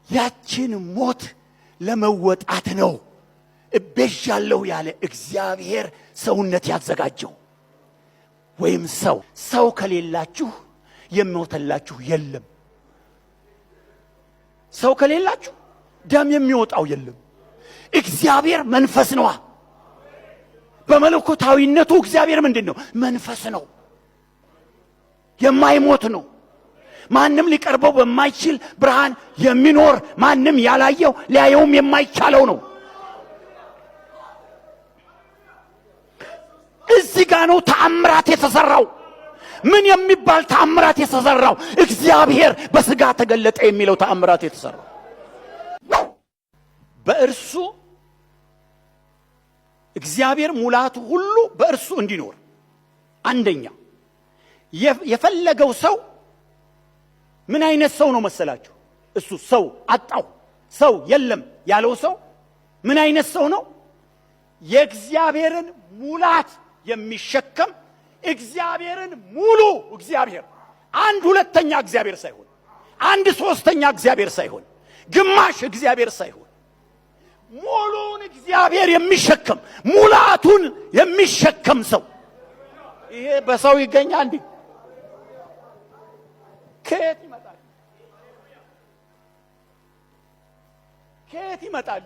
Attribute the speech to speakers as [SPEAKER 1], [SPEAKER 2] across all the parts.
[SPEAKER 1] ያችን ሞት ለመወጣት ነው እቤዣለሁ ያለ እግዚአብሔር ሰውነት ያዘጋጀው። ወይም ሰው ከሌላችሁ የሚሞተላችሁ የለም። ሰው ከሌላችሁ ደም የሚወጣው የለም። እግዚአብሔር መንፈስ ነው። በመለኮታዊነቱ እግዚአብሔር ምንድነው? መንፈስ ነው። የማይሞት ነው። ማንም ሊቀርበው በማይችል ብርሃን የሚኖር ማንም ያላየው ሊያየውም የማይቻለው ነው። እዚህ ጋር ነው ተአምራት የተሰራው። ምን የሚባል ተአምራት የተሰራው? እግዚአብሔር በስጋ ተገለጠ የሚለው ተአምራት የተሰራው በእርሱ እግዚአብሔር ሙላቱ ሁሉ በእርሱ እንዲኖር። አንደኛ የፈለገው ሰው ምን አይነት ሰው ነው መሰላችሁ? እሱ ሰው አጣው ሰው የለም ያለው ሰው ምን አይነት ሰው ነው? የእግዚአብሔርን ሙላት የሚሸከም እግዚአብሔርን ሙሉ እግዚአብሔር፣ አንድ ሁለተኛ እግዚአብሔር ሳይሆን፣ አንድ ሶስተኛ እግዚአብሔር ሳይሆን፣ ግማሽ እግዚአብሔር ሳይሆን ሙሉን እግዚአብሔር የሚሸከም ሙላቱን የሚሸከም ሰው። ይሄ በሰው ይገኛል እንዴ? ከየት ይመጣል? ከየት ይመጣል?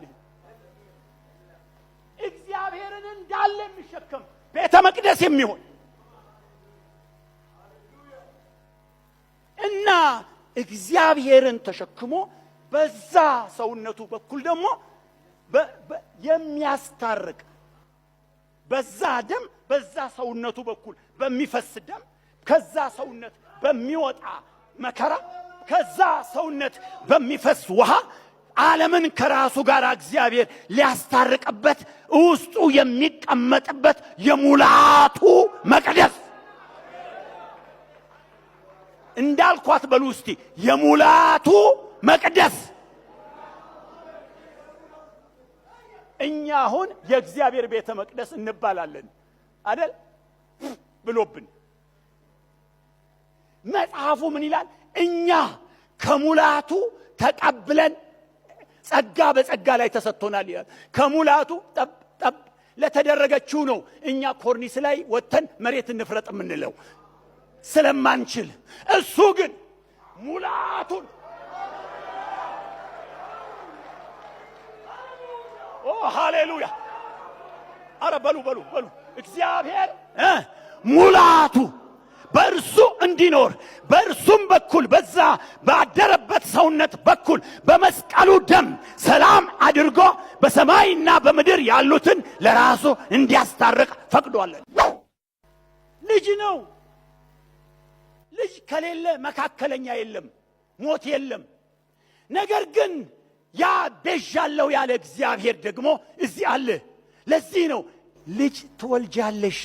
[SPEAKER 1] እግዚአብሔርን እንዳለ የሚሸከም ቤተ መቅደስ የሚሆን እና እግዚአብሔርን ተሸክሞ በዛ ሰውነቱ በኩል ደግሞ የሚያስታርቅ በዛ ደም በዛ ሰውነቱ በኩል በሚፈስ ደም ከዛ ሰውነት በሚወጣ መከራ ከዛ ሰውነት በሚፈስ ውሃ ዓለምን ከራሱ ጋር እግዚአብሔር ሊያስታርቅበት ውስጡ የሚቀመጥበት የሙላቱ መቅደስ እንዳልኳት በሉ እስቲ የሙላቱ መቅደስ። እኛ አሁን የእግዚአብሔር ቤተ መቅደስ እንባላለን አይደል? ብሎብን መጽሐፉ ምን ይላል? እኛ ከሙላቱ ተቀብለን ጸጋ በጸጋ ላይ ተሰጥቶናል ይላል። ከሙላቱ ጠብ ለተደረገችው ነው እኛ ኮርኒስ ላይ ወተን መሬት እንፍረጥ የምንለው ስለማንችል፣ እሱ ግን ሙላቱን ሃሌሉያ! አረ በሉ እግዚአብሔር ሙላቱ በእርሱ እንዲኖር በእርሱም በኩል በዛ ባደረበት ሰውነት በኩል በመስቀሉ ደም ሰላም አድርጎ በሰማይና በምድር ያሉትን ለራሱ እንዲያስታርቅ ፈቅዷለን። ልጅ ነው። ልጅ ከሌለ መካከለኛ የለም፣ ሞት የለም። ነገር ግን ያ ቤዣለሁ ያለ እግዚአብሔር ደግሞ እዚህ አለ። ለዚህ ነው ልጅ ትወልጃለሽ፣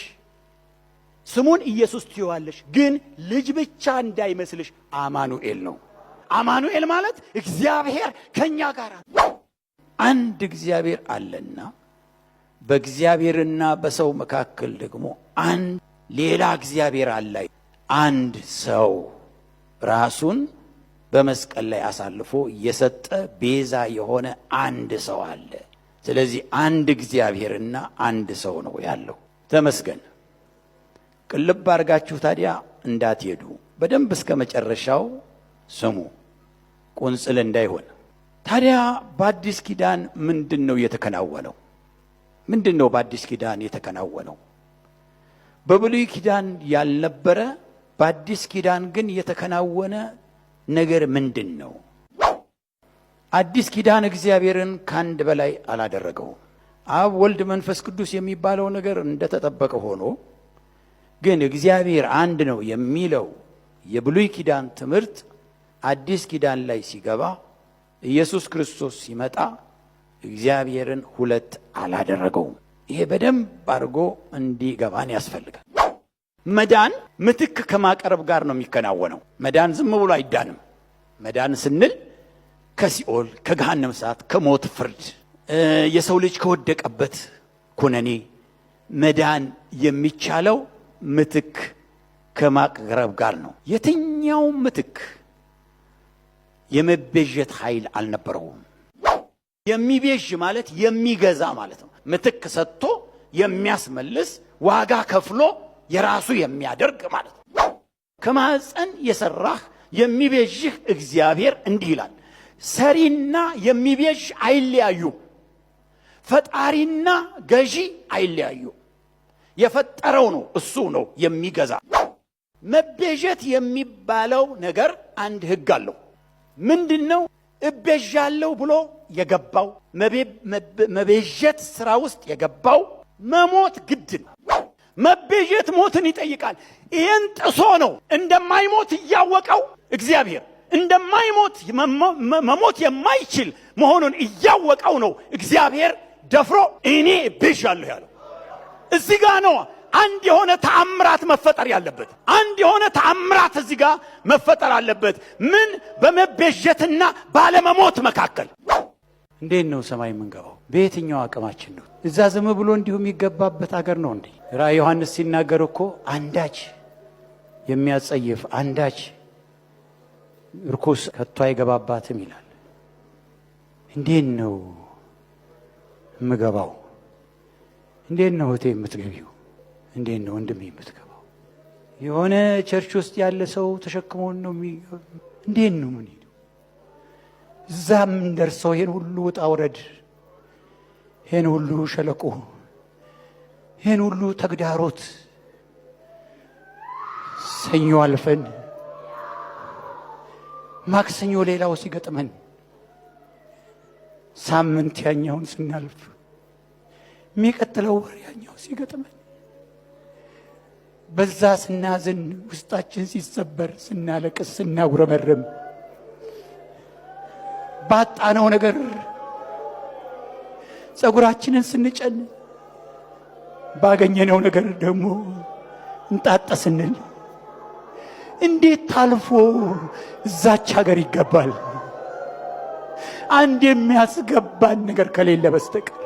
[SPEAKER 1] ስሙን ኢየሱስ ትይዋለሽ፣ ግን ልጅ ብቻ እንዳይመስልሽ አማኑኤል ነው። አማኑኤል ማለት እግዚአብሔር ከኛ ጋር አንድ እግዚአብሔር አለና በእግዚአብሔርና በሰው መካከል ደግሞ አንድ ሌላ እግዚአብሔር አለ። አንድ ሰው ራሱን በመስቀል ላይ አሳልፎ የሰጠ ቤዛ የሆነ አንድ ሰው አለ። ስለዚህ አንድ እግዚአብሔርና አንድ ሰው ነው ያለው። ተመስገን። ቅልብ አድርጋችሁ ታዲያ እንዳትሄዱ፣ በደንብ እስከ መጨረሻው ስሙ፣ ቁንጽል እንዳይሆን። ታዲያ በአዲስ ኪዳን ምንድነው የተከናወነው? ምንድነው በአዲስ ኪዳን የተከናወነው? በብሉይ ኪዳን ያልነበረ በአዲስ ኪዳን ግን የተከናወነ ነገር ምንድነው? አዲስ ኪዳን እግዚአብሔርን ካንድ በላይ አላደረገው። አብ ወልድ መንፈስ ቅዱስ የሚባለው ነገር እንደተጠበቀ ሆኖ ግን እግዚአብሔር አንድ ነው የሚለው የብሉይ ኪዳን ትምህርት አዲስ ኪዳን ላይ ሲገባ ኢየሱስ ክርስቶስ ሲመጣ እግዚአብሔርን ሁለት አላደረገውም። ይሄ በደንብ አድርጎ እንዲገባን ያስፈልጋል። መዳን ምትክ ከማቀረብ ጋር ነው የሚከናወነው። መዳን ዝም ብሎ አይዳንም። መዳን ስንል ከሲኦል ከገሃነም እሳት ከሞት ፍርድ የሰው ልጅ ከወደቀበት ኩነኔ መዳን የሚቻለው ምትክ ከማቅረብ ጋር ነው። የትኛው ምትክ የመቤዠት ኃይል አልነበረውም። የሚቤዥ ማለት የሚገዛ ማለት ነው። ምትክ ሰጥቶ የሚያስመልስ ዋጋ ከፍሎ የራሱ የሚያደርግ ማለት ነው። ከማህፀን የሰራህ የሚቤዥህ እግዚአብሔር እንዲህ ይላል፣ ሰሪና የሚቤዥ አይለያዩ፣ ፈጣሪና ገዢ አይለያዩ። የፈጠረው ነው እሱ ነው የሚገዛ። መቤዠት የሚባለው ነገር አንድ ህግ አለው። ምንድነው? እቤዣለሁ ብሎ የገባው መቤዠት ስራ ውስጥ የገባው መሞት ግድ ነው። መቤዠት ሞትን ይጠይቃል። ይሄን ጥሶ ነው እንደማይሞት እያወቀው እግዚአብሔር እንደማይሞት መሞት የማይችል መሆኑን እያወቀው ነው እግዚአብሔር ደፍሮ እኔ እቤዣለሁ ያለው። እዚህ ጋር ነው አንድ የሆነ ተአምራት መፈጠር ያለበት። አንድ የሆነ ተአምራት እዚህ ጋር መፈጠር አለበት። ምን? በመቤዠትና ባለመሞት መካከል። እንዴት ነው ሰማይ የምንገባው? በየትኛው አቅማችን ነው? እዛ ዝም ብሎ እንዲሁ የሚገባበት አገር ነው እንዴ? ራእይ ዮሐንስ ሲናገር እኮ አንዳች የሚያጸይፍ አንዳች ርኩስ ከቶ አይገባባትም ይላል። እንዴት ነው የምገባው? እንዴት ነው እህቴ የምትገቢው? እንዴት ነው ወንድሜ የምትገባው? የሆነ ቸርች ውስጥ ያለ ሰው ተሸክሞን ነው እንዴት ነው ምን ሄዱ? እዛም እንደርሰው ይሄን ሁሉ ውጣ ውረድ፣ ይሄን ሁሉ ሸለቆ፣ ይሄን ሁሉ ተግዳሮት ሰኞ አልፈን ማክሰኞ ሌላው ሲገጥመን ሳምንት ያኛውን ስናልፍ የሚቀጥለው ወር ያኛው ሲገጥመን በዛ ስናዝን ውስጣችን ሲሰበር ስናለቅስ ስናጉረመርም ባጣነው ነገር ጸጉራችንን ስንጨን ባገኘነው ነገር ደግሞ እንጣጣስንል እንዴት ታልፎ እዛች ሀገር ይገባል? አንድ የሚያስገባን ነገር ከሌለ በስተቀር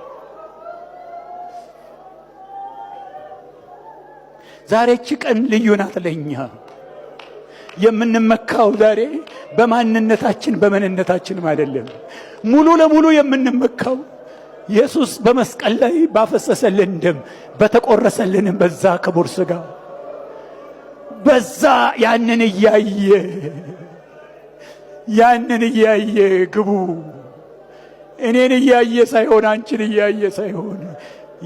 [SPEAKER 1] ዛሬች ቀን ልዩ ናት ለኛ። የምንመካው ዛሬ በማንነታችን በመንነታችንም አይደለም። ሙሉ ለሙሉ የምንመካው ኢየሱስ በመስቀል ላይ ባፈሰሰልን ደም በተቆረሰልን በዛ ክቡር ሥጋ በዛ ያንን እያየ ግቡ። እኔን እያየ ሳይሆን አንቺን እያየ ሳይሆን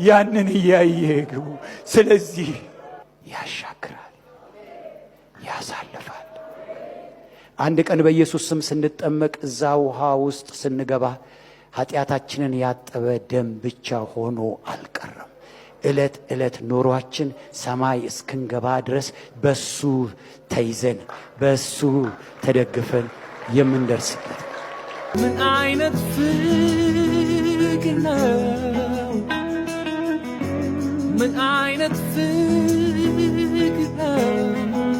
[SPEAKER 1] ያንን እያየ ግቡ። ስለዚህ ያሻግራል፣ ያሳልፋል። አንድ ቀን በኢየሱስ ስም ስንጠመቅ እዛ ውሃ ውስጥ ስንገባ ኃጢአታችንን ያጠበ ደም ብቻ ሆኖ አልቀረም። ዕለት ዕለት ኑሯችን ሰማይ እስክንገባ ድረስ በሱ ተይዘን በሱ ተደግፈን የምንደርስበት
[SPEAKER 2] ምን አይነት ፍቅር ነው? ምን አይነት ፍቅር ነው?